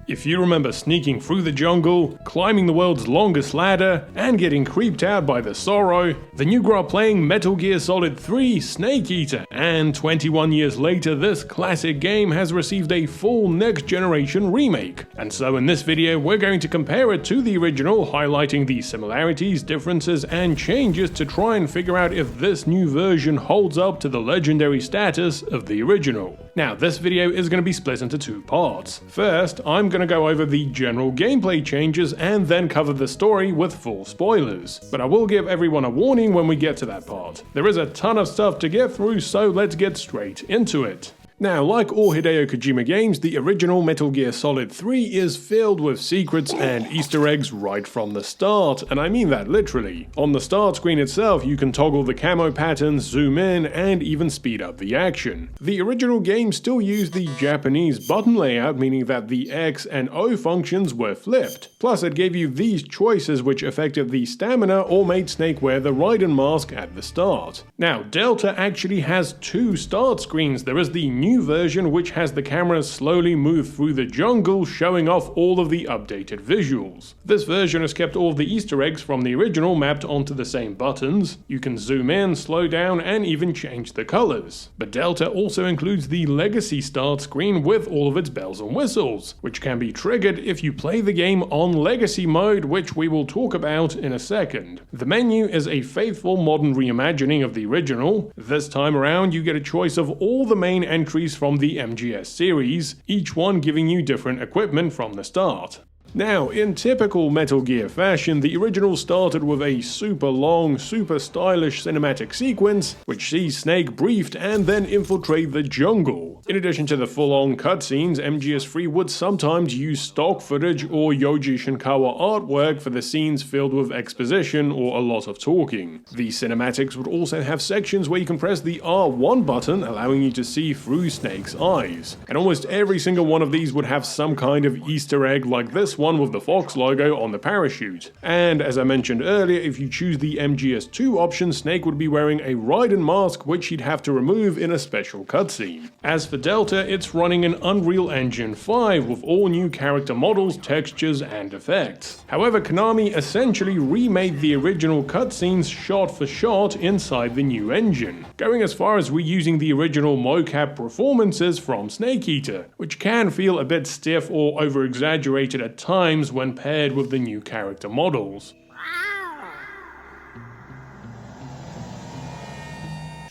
If you remember sneaking through the jungle, climbing the world's longest ladder, and getting creeped out by the Sorrow, then you grew up playing Metal Gear Solid 3 Snake Eater, and 21 years later this classic game has received a full next generation remake. And so in this video we're going to compare it to the original, highlighting the similarities, differences, and changes to try and figure out if this new version holds up to the legendary status of the original. Now this video is going to be split into two parts. First, I'm going to go over the general gameplay changes and then cover the story with full spoilers. But I will give everyone a warning when we get to that part. There is a ton of stuff to get through, so let's get straight into it. Now, like all Hideo Kojima games, the original Metal Gear Solid 3 is filled with secrets and Easter eggs right from the start, and I mean that literally. On the start screen itself, you can toggle the camo patterns, zoom in, and even speed up the action. The original game still used the Japanese button layout, meaning that the X and O functions were flipped. Plus, it gave you these choices which affected the stamina or made Snake wear the Raiden mask at the start. Now, Delta actually has two start screens. There is the new version which has the camera slowly move through the jungle, showing off all of the updated visuals. This version has kept all of the Easter eggs from the original mapped onto the same buttons. You can zoom in, slow down, and even change the colors. But Delta also includes the legacy start screen with all of its bells and whistles, which can be triggered if you play the game on legacy mode, which we will talk about in a second. The menu is a faithful modern reimagining of the original. This time around you get a choice of all the main entries from the MGS series, each one giving you different equipment from the start. Now, in typical Metal Gear fashion, the original started with a super long, super stylish cinematic sequence, which sees Snake briefed and then infiltrate the jungle. In addition to the full-on cutscenes, MGS3 would sometimes use stock footage or Yoji Shinkawa artwork for the scenes filled with exposition or a lot of talking. The cinematics would also have sections where you can press the R1 button, allowing you to see through Snake's eyes. And almost every single one of these would have some kind of Easter egg, like this one with the Fox logo on the parachute. And as I mentioned earlier, if you choose the MGS2 option, Snake would be wearing a Raiden mask which he'd have to remove in a special cutscene. As for Delta, it's running an Unreal Engine 5 with all new character models, textures, and effects. However, Konami essentially remade the original cutscenes shot for shot inside the new engine, going as far as reusing the original mocap performances from Snake Eater, which can feel a bit stiff or over-exaggerated at times when paired with the new character models.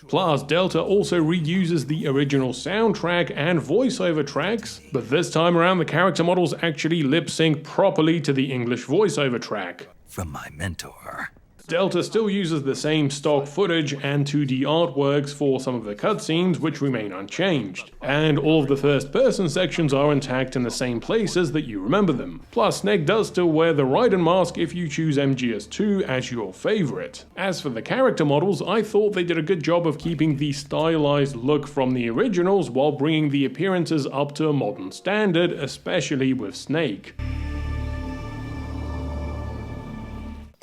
Plus, Delta also reuses the original soundtrack and voiceover tracks, but this time around the character models actually lip-sync properly to the English voiceover track. From my mentor. Delta still uses the same stock footage and 2D artworks for some of the cutscenes, which remain unchanged. And all of the first-person sections are intact in the same places that you remember them. Plus, Snake does still wear the Raiden mask if you choose MGS2 as your favorite. As for the character models, I thought they did a good job of keeping the stylized look from the originals while bringing the appearances up to a modern standard, especially with Snake.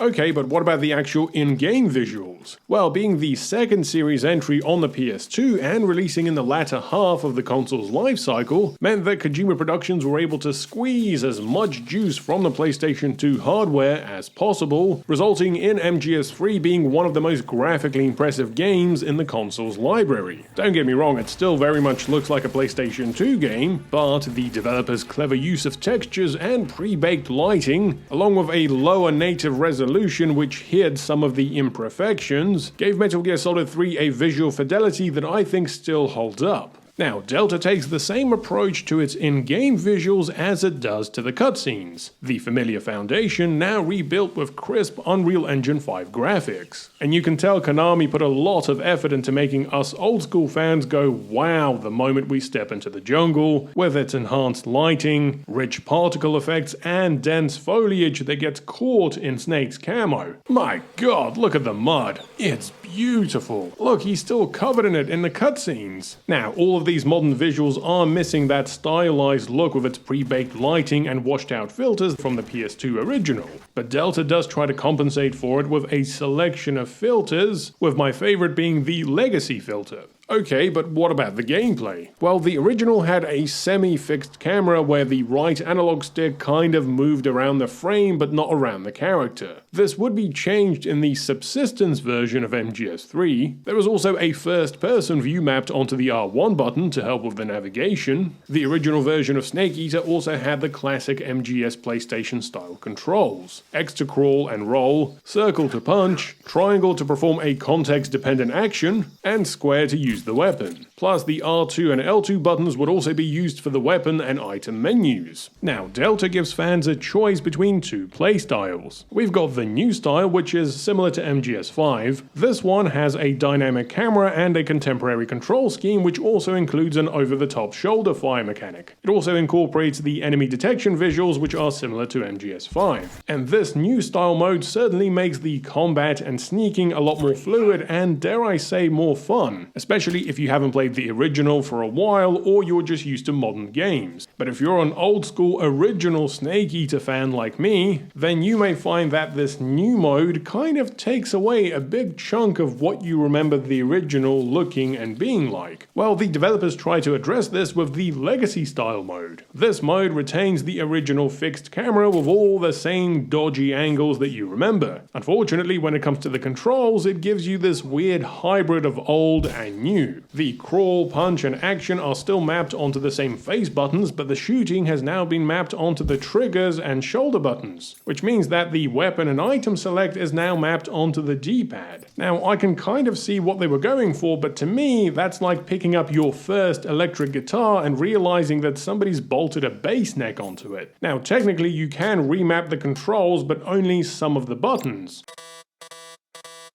Okay, but what about the actual in-game visuals? Well, being the second series entry on the PS2 and releasing in the latter half of the console's life cycle meant that Kojima Productions were able to squeeze as much juice from the PlayStation 2 hardware as possible, resulting in MGS3 being one of the most graphically impressive games in the console's library. Don't get me wrong, it still very much looks like a PlayStation 2 game, but the developer's clever use of textures and pre-baked lighting, along with a lower native resolution which hid some of the imperfections, gave Metal Gear Solid 3 a visual fidelity that I think still holds up. Now, Delta takes the same approach to its in-game visuals as it does to the cutscenes. The familiar foundation now rebuilt with crisp Unreal Engine 5 graphics. And you can tell Konami put a lot of effort into making us old-school fans go wow the moment we step into the jungle, with its enhanced lighting, rich particle effects, and dense foliage that gets caught in Snake's camo. My god, look at the mud. It's beautiful. Look, he's still covered in it in the cutscenes. Now, all of these modern visuals are missing that stylized look with its pre-baked lighting and washed out filters from the PS2 original, but Delta does try to compensate for it with a selection of filters, with my favorite being the legacy filter. Okay, but what about the gameplay? Well, the original had a semi-fixed camera where the right analog stick kind of moved around the frame but not around the character. This would be changed in the subsistence version of MGS 3. There was also a first-person view mapped onto the R1 button to help with the navigation. The original version of Snake Eater also had the classic MGS PlayStation style controls: X to crawl and roll, circle to punch, triangle to perform a context-dependent action, and square to use the weapon. Plus, the R2 and L2 buttons would also be used for the weapon and item menus. Now, Delta gives fans a choice between two playstyles. We've got the new style, which is similar to MGS 5. This one has a dynamic camera and a contemporary control scheme, which also includes an over-the-top shoulder fire mechanic. It also incorporates the enemy detection visuals, which are similar to MGS 5. And this new style mode certainly makes the combat and sneaking a lot more fluid and, dare I say, more fun, especially if you haven't played the original for a while or you're just used to modern games. But if you're an old school original Snake Eater fan like me, then you may find that this new mode kind of takes away a big chunk of what you remember the original looking and being like. Well, the developers try to address this with the Legacy style mode. This mode retains the original fixed camera with all the same dodgy angles that you remember. Unfortunately, when it comes to the controls, it gives you this weird hybrid of old and new. The crawl, punch, and action are still mapped onto the same face buttons, but the shooting has now been mapped onto the triggers and shoulder buttons, which means that the weapon and item select is now mapped onto the D-pad. Now, I can kind of see what they were going for, but to me, that's like picking up your first electric guitar and realizing that somebody's bolted a bass neck onto it. Now, technically, you can remap the controls, but only some of the buttons.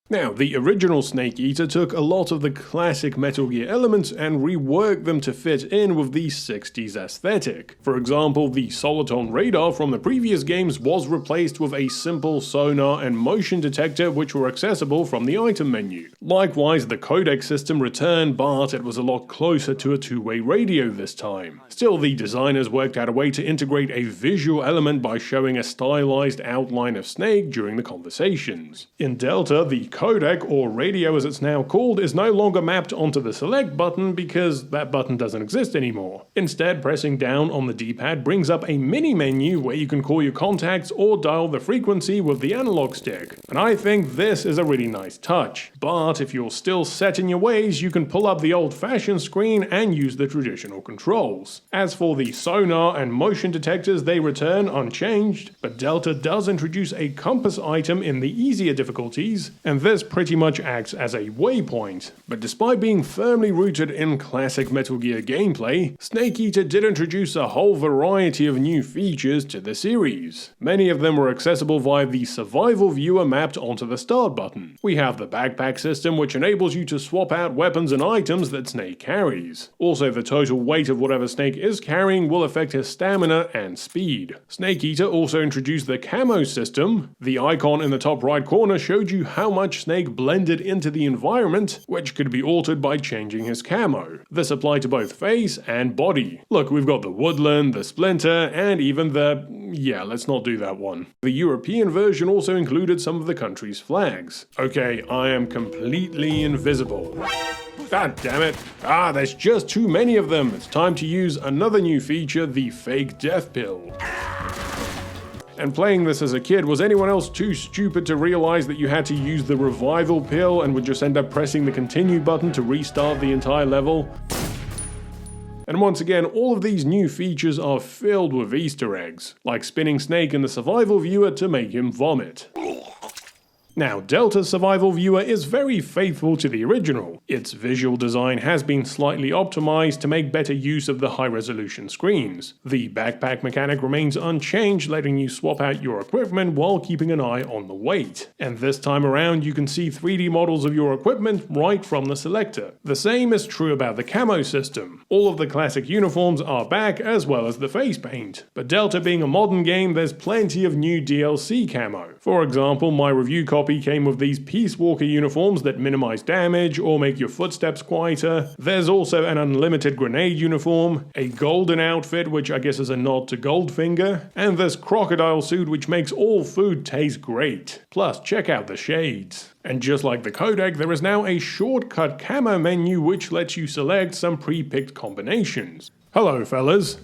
Now, the original Snake Eater took a lot of the classic Metal Gear elements and reworked them to fit in with the 60s aesthetic. For example, the Soliton radar from the previous games was replaced with a simple sonar and motion detector which were accessible from the item menu. Likewise, the codec system returned, but it was a lot closer to a two-way radio this time. Still, the designers worked out a way to integrate a visual element by showing a stylized outline of Snake during the conversations. In Delta, the codec, or radio as it's now called, is no longer mapped onto the select button because that button doesn't exist anymore. Instead, pressing down on the D-pad brings up a mini menu where you can call your contacts or dial the frequency with the analog stick. And I think this is a really nice touch. But if you're still set in your ways, you can pull up the old-fashioned screen and use the traditional controls. As for the sonar and motion detectors, they return unchanged, but Delta does introduce a compass item in the easier difficulties, and this pretty much acts as a waypoint. But despite being firmly rooted in classic Metal Gear gameplay, Snake Eater did introduce a whole variety of new features to the series. Many of them were accessible via the survival viewer mapped onto the start button. We have the backpack system, which enables you to swap out weapons and items that Snake carries. Also, the total weight of whatever Snake is carrying will affect his stamina and speed. Snake Eater also introduced the camo system. The icon in the top right corner showed you how much Snake blended into the environment, which could be altered by changing his camo. This applied to both face and body. Look, we've got the woodland, the splinter, and even yeah, let's not do that one. The European version also included some of the country's flags. Okay, I am completely invisible. God damn it. There's just too many of them. It's time to use another new feature, the fake death pill. And playing this as a kid, was anyone else too stupid to realize that you had to use the revival pill and would just end up pressing the continue button to restart the entire level? And once again, all of these new features are filled with Easter eggs, like spinning Snake in the survival viewer to make him vomit. Now, Delta's survival viewer is very faithful to the original. Its visual design has been slightly optimized to make better use of the high-resolution screens. The backpack mechanic remains unchanged, letting you swap out your equipment while keeping an eye on the weight. And this time around, you can see 3D models of your equipment right from the selector. The same is true about the camo system. All of the classic uniforms are back, as well as the face paint. But Delta being a modern game, there's plenty of new DLC camo. For example, my review copy copy came with these Peace Walker uniforms that minimize damage or make your footsteps quieter. There's also an unlimited grenade uniform, a golden outfit which I guess is a nod to Goldfinger, and this crocodile suit which makes all food taste great. Plus, check out the shades. And just like the codec, there is now a shortcut camo menu which lets you select some pre-picked combinations. Hello fellas.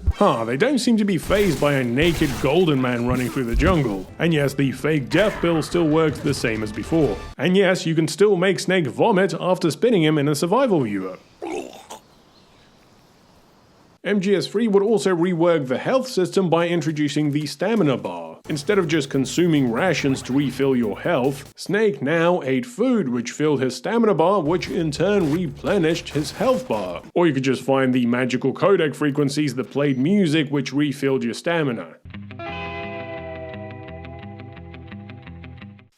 They don't seem to be fazed by a naked golden man running through the jungle. And yes, the fake death pill still works the same as before. And yes, you can still make Snake vomit after spinning him in a survival viewer. MGS 3 would also rework the health system by introducing the stamina bar. Instead of just consuming rations to refill your health, Snake now ate food which filled his stamina bar, which in turn replenished his health bar. Or you could just find the magical codec frequencies that played music which refilled your stamina.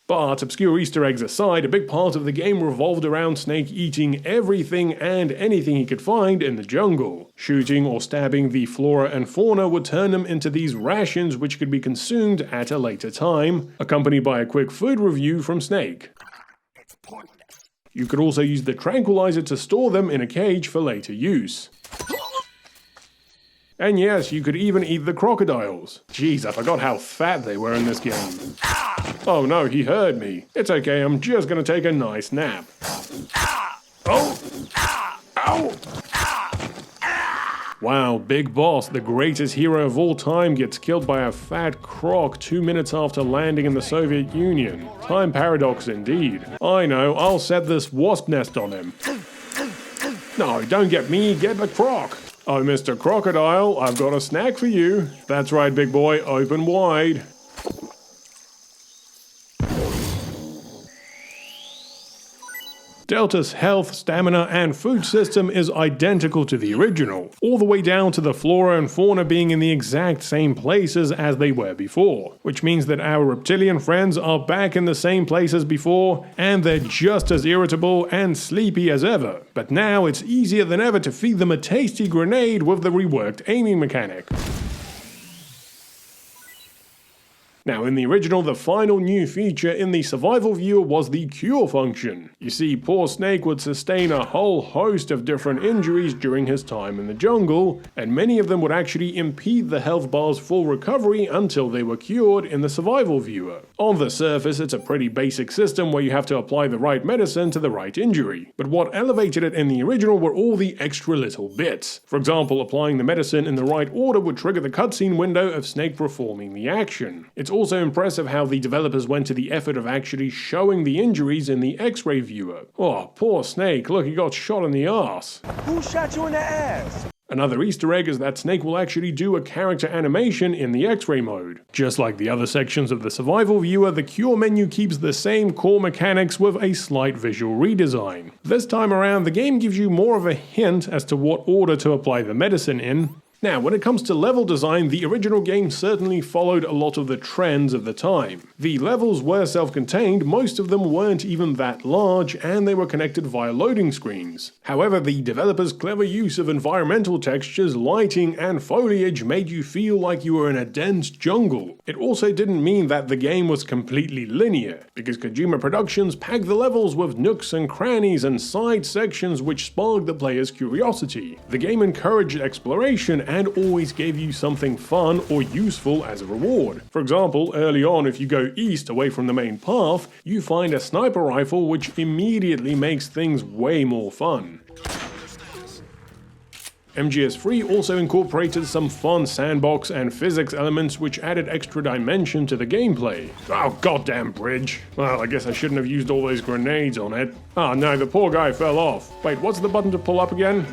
But obscure Easter eggs aside, a big part of the game revolved around Snake eating everything and anything he could find in the jungle. Shooting or stabbing the flora and fauna would turn them into these rations which could be consumed at a later time, accompanied by a quick food review from Snake. You could also use the tranquilizer to store them in a cage for later use. And yes, you could even eat the crocodiles. Jeez, I forgot how fat they were in this game. Oh no, he heard me. It's okay, I'm just gonna take a nice nap. Oh! Ow! Wow, Big Boss, the greatest hero of all time, gets killed by a fat croc 2 minutes after landing in the Soviet Union. Time paradox indeed. I know, I'll set this wasp nest on him. No, don't get me, get the croc. Oh, Mr. Crocodile, I've got a snack for you. That's right, big boy, open wide. Delta's health, stamina, and food system is identical to the original, all the way down to the flora and fauna being in the exact same places as they were before, which means that our reptilian friends are back in the same place as before, and they're just as irritable and sleepy as ever. But now it's easier than ever to feed them a tasty grenade with the reworked aiming mechanic. Now, in the original, the final new feature in the survival viewer was the cure function. You see, poor Snake would sustain a whole host of different injuries during his time in the jungle, and many of them would actually impede the health bar's full recovery until they were cured in the survival viewer. On the surface, it's a pretty basic system where you have to apply the right medicine to the right injury, but what elevated it in the original were all the extra little bits. For example, applying the medicine in the right order would trigger the cutscene window of Snake performing the action. It's also impressive how the developers went to the effort of actually showing the injuries in the X-ray viewer. Oh, poor Snake, look, he got shot in the ass. Who shot you in the ass? Another Easter egg is that Snake will actually do a character animation in the X-ray mode. Just like the other sections of the survival viewer, the cure menu keeps the same core mechanics with a slight visual redesign. This time around, the game gives you more of a hint as to what order to apply the medicine in. Now, when it comes to level design, the original game certainly followed a lot of the trends of the time. The levels were self-contained, most of them weren't even that large, and they were connected via loading screens. However, the developers' clever use of environmental textures, lighting, and foliage made you feel like you were in a dense jungle. It also didn't mean that the game was completely linear, because Kojima Productions packed the levels with nooks and crannies and side sections which sparked the player's curiosity. The game encouraged exploration and always gave you something fun or useful as a reward. For example, early on, if you go east away from the main path, you find a sniper rifle which immediately makes things way more fun. MGS 3 also incorporated some fun sandbox and physics elements which added extra dimension to the gameplay. Oh, goddamn bridge. Well, I guess I shouldn't have used all those grenades on it. Oh no, the poor guy fell off. Wait, what's the button to pull up again?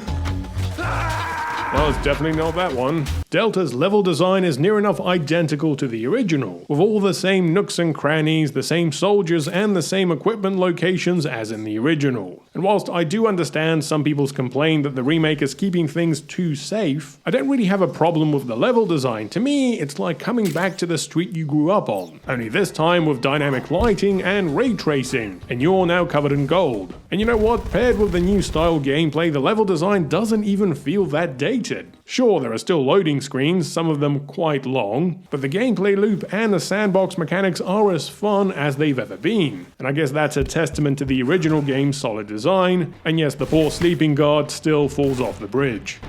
Well, it's definitely not that one. Delta's level design is near enough identical to the original, with all the same nooks and crannies, the same soldiers, and the same equipment locations as in the original. And whilst I do understand some people's complaint that the remake is keeping things too safe, I don't really have a problem with the level design. To me, it's like coming back to the street you grew up on, only this time with dynamic lighting and ray tracing, and you're now covered in gold. And you know what? Paired with the new style gameplay, the level design doesn't even feel that dated. Sure, there are still loading screens, some of them quite long, but the gameplay loop and the sandbox mechanics are as fun as they've ever been. And I guess that's a testament to the original game's solid design, and yes, the poor sleeping guard still falls off the bridge.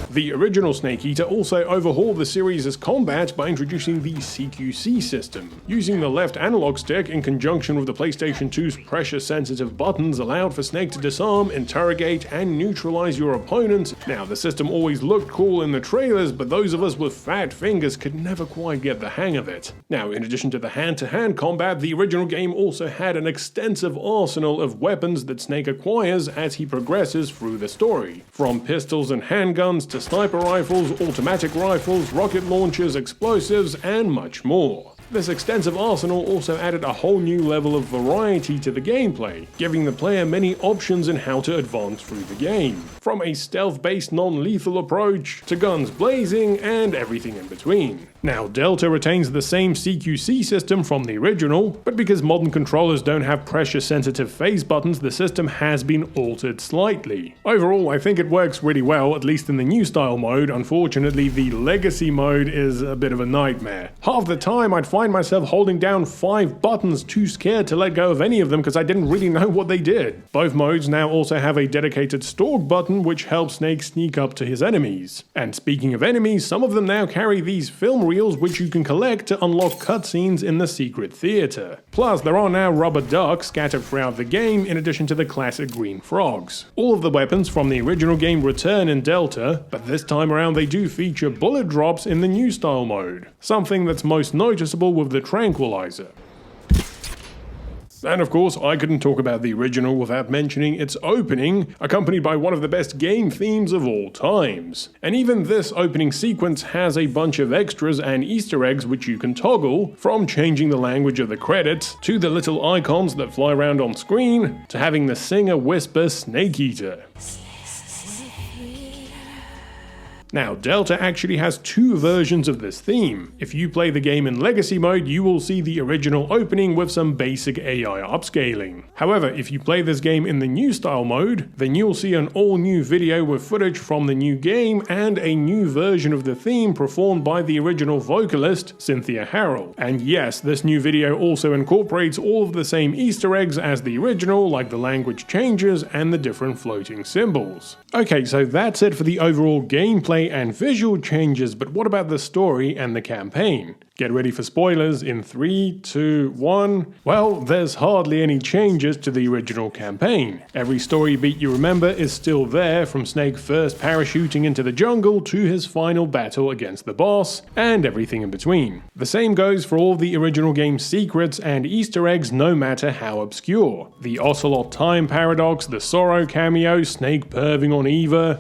The original Snake Eater also overhauled the series' combat by introducing the CQC system. Using the left analog stick in conjunction with the PlayStation 2's pressure-sensitive buttons allowed for Snake to disarm, interrogate, and neutralize your opponents. Now, the system always looked cool in the trailers, but those of us with fat fingers could never quite get the hang of it. Now, in addition to the hand-to-hand combat, the original game also had an extensive arsenal of weapons that Snake acquires as he progresses through the story. From pistols and handguns to sniper rifles, automatic rifles, rocket launchers, explosives, and much more. This extensive arsenal also added a whole new level of variety to the gameplay, giving the player many options in how to advance through the game. From a stealth-based non-lethal approach, to guns blazing, and everything in between. Now, Delta retains the same CQC system from the original, but because modern controllers don't have pressure-sensitive phase buttons, the system has been altered slightly. Overall, I think it works really well, at least in the new style mode. Unfortunately, the legacy mode is a bit of a nightmare. Half the time, I'd find myself holding down 5 buttons, too scared to let go of any of them because I didn't really know what they did. Both modes now also have a dedicated stalk button which helps Snake sneak up to his enemies. And speaking of enemies, some of them now carry these film reels which you can collect to unlock cutscenes in the secret theater. Plus, there are now rubber ducks scattered throughout the game in addition to the classic green frogs. All of the weapons from the original game return in Delta, but this time around they do feature bullet drops in the new style mode. Something that's most noticeable with the tranquilizer. And of course, I couldn't talk about the original without mentioning its opening, accompanied by one of the best game themes of all times. And even this opening sequence has a bunch of extras and Easter eggs which you can toggle, from changing the language of the credits, to the little icons that fly around on screen, to having the singer whisper Snake Eater. Now, Delta actually has 2 versions of this theme. If you play the game in Legacy mode, you will see the original opening with some basic AI upscaling. However, if you play this game in the new style mode, then you'll see an all-new video with footage from the new game and a new version of the theme performed by the original vocalist, Cynthia Harrell. And yes, this new video also incorporates all of the same Easter eggs as the original, like the language changes and the different floating symbols. Okay, so that's it for the overall gameplay and visual changes, but what about the story and the campaign? Get ready for spoilers in 3, 2, 1. Well, there's hardly any changes to the original campaign. Every story beat you remember is still there, from Snake first parachuting into the jungle to his final battle against the boss, and everything in between. The same goes for all the original game's secrets and Easter eggs, no matter how obscure. The Ocelot time paradox, the Sorrow cameo, Snake perving on Eva,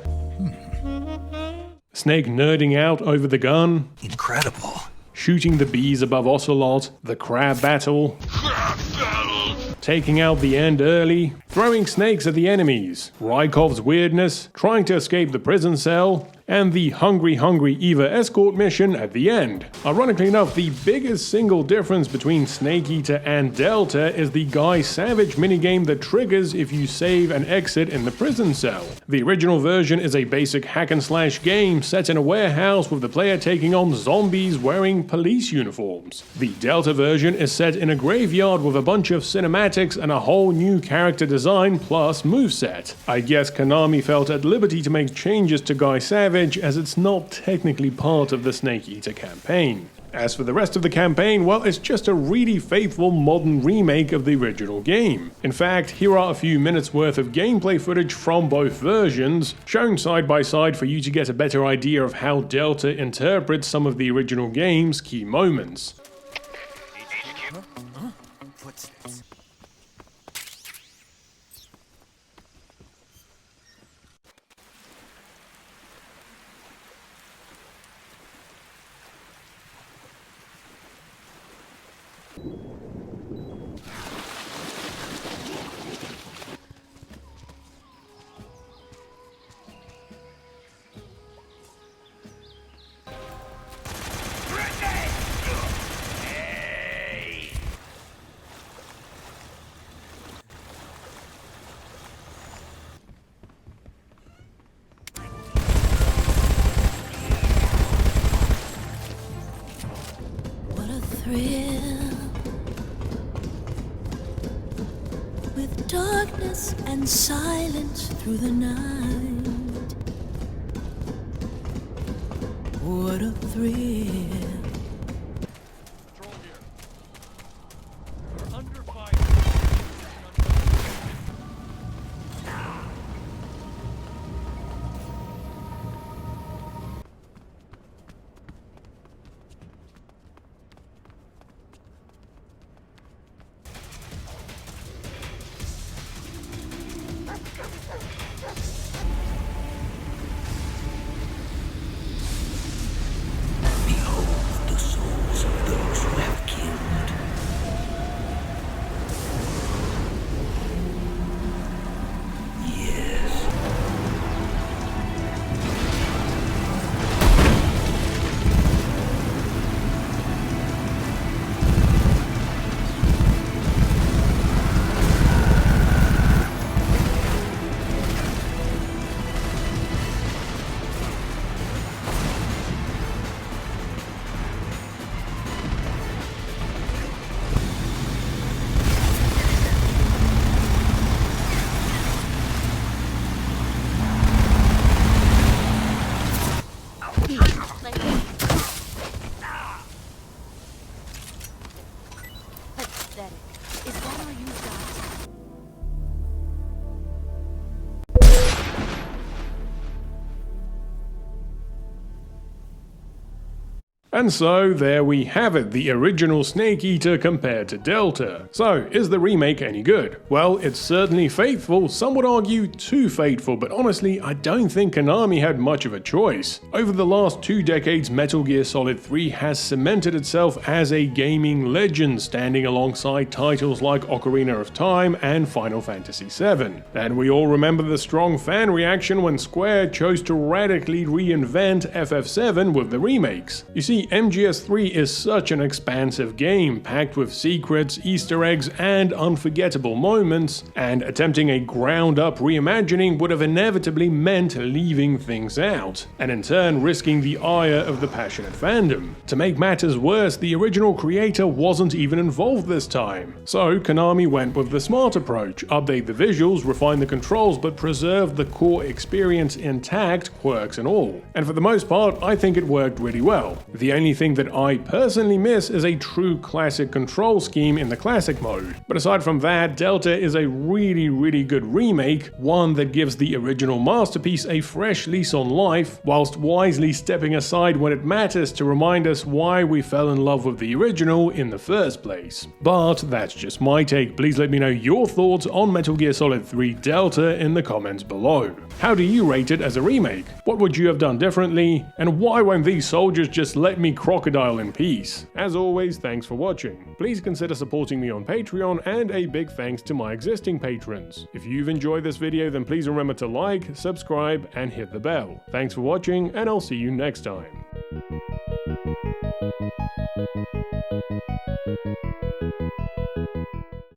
Snake nerding out over the gun. Incredible. Shooting the bees above Ocelot, the crab battle, taking out the end early, throwing snakes at the enemies, Rykov's weirdness, trying to escape the prison cell, and the Hungry Eva escort mission at the end. Ironically enough, the biggest single difference between Snake Eater and Delta is the Guy Savage minigame that triggers if you save and exit in the prison cell. The original version is a basic hack-and-slash game set in a warehouse with the player taking on zombies wearing police uniforms. The Delta version is set in a graveyard with a bunch of cinematics and a whole new character design plus moveset. I guess Konami felt at liberty to make changes to Guy Savage as it's not technically part of the Snake Eater campaign. As for the rest of the campaign, well, it's just a really faithful modern remake of the original game. In fact, here are a few minutes worth of gameplay footage from both versions, shown side by side for you to get a better idea of how Delta interprets some of the original game's key moments. thrill with darkness and silence through the night. What a thrill. Control here. We're under fire. Behold the souls of those who have killed. Yes. Pathetic. Is that all you got? And so there we have it, the original Snake Eater compared to Delta. So, is the remake any good? Well, it's certainly faithful, some would argue too faithful, but honestly, I don't think Konami had much of a choice. Over the last 2 decades, Metal Gear Solid 3 has cemented itself as a gaming legend, standing alongside titles like Ocarina of Time and Final Fantasy VII. And we all remember the strong fan reaction when Square chose to radically reinvent FF7 with the remakes. You see, MGS 3 is such an expansive game, packed with secrets, Easter eggs, and unforgettable moments, and attempting a ground-up reimagining would have inevitably meant leaving things out, and in turn risking the ire of the passionate fandom. To make matters worse, the original creator wasn't even involved this time. So Konami went with the smart approach, update the visuals, refine the controls, but preserve the core experience intact, quirks and all. And for the most part, I think it worked really well. The only thing that I personally miss is a true classic control scheme in the classic mode. But aside from that, Delta is a really good remake, one that gives the original masterpiece a fresh lease on life, whilst wisely stepping aside when it matters to remind us why we fell in love with the original in the first place. But that's just my take. Please let me know your thoughts on Metal Gear Solid 3 Delta in the comments below. How do you rate it as a remake? What would you have done differently? And why won't these soldiers just let me crocodile in peace? As always, thanks for watching. Please consider supporting me on Patreon, and a big thanks to my existing patrons. If you've enjoyed this video, then please remember to like, subscribe, and hit the bell. Thanks for watching, and I'll see you next time.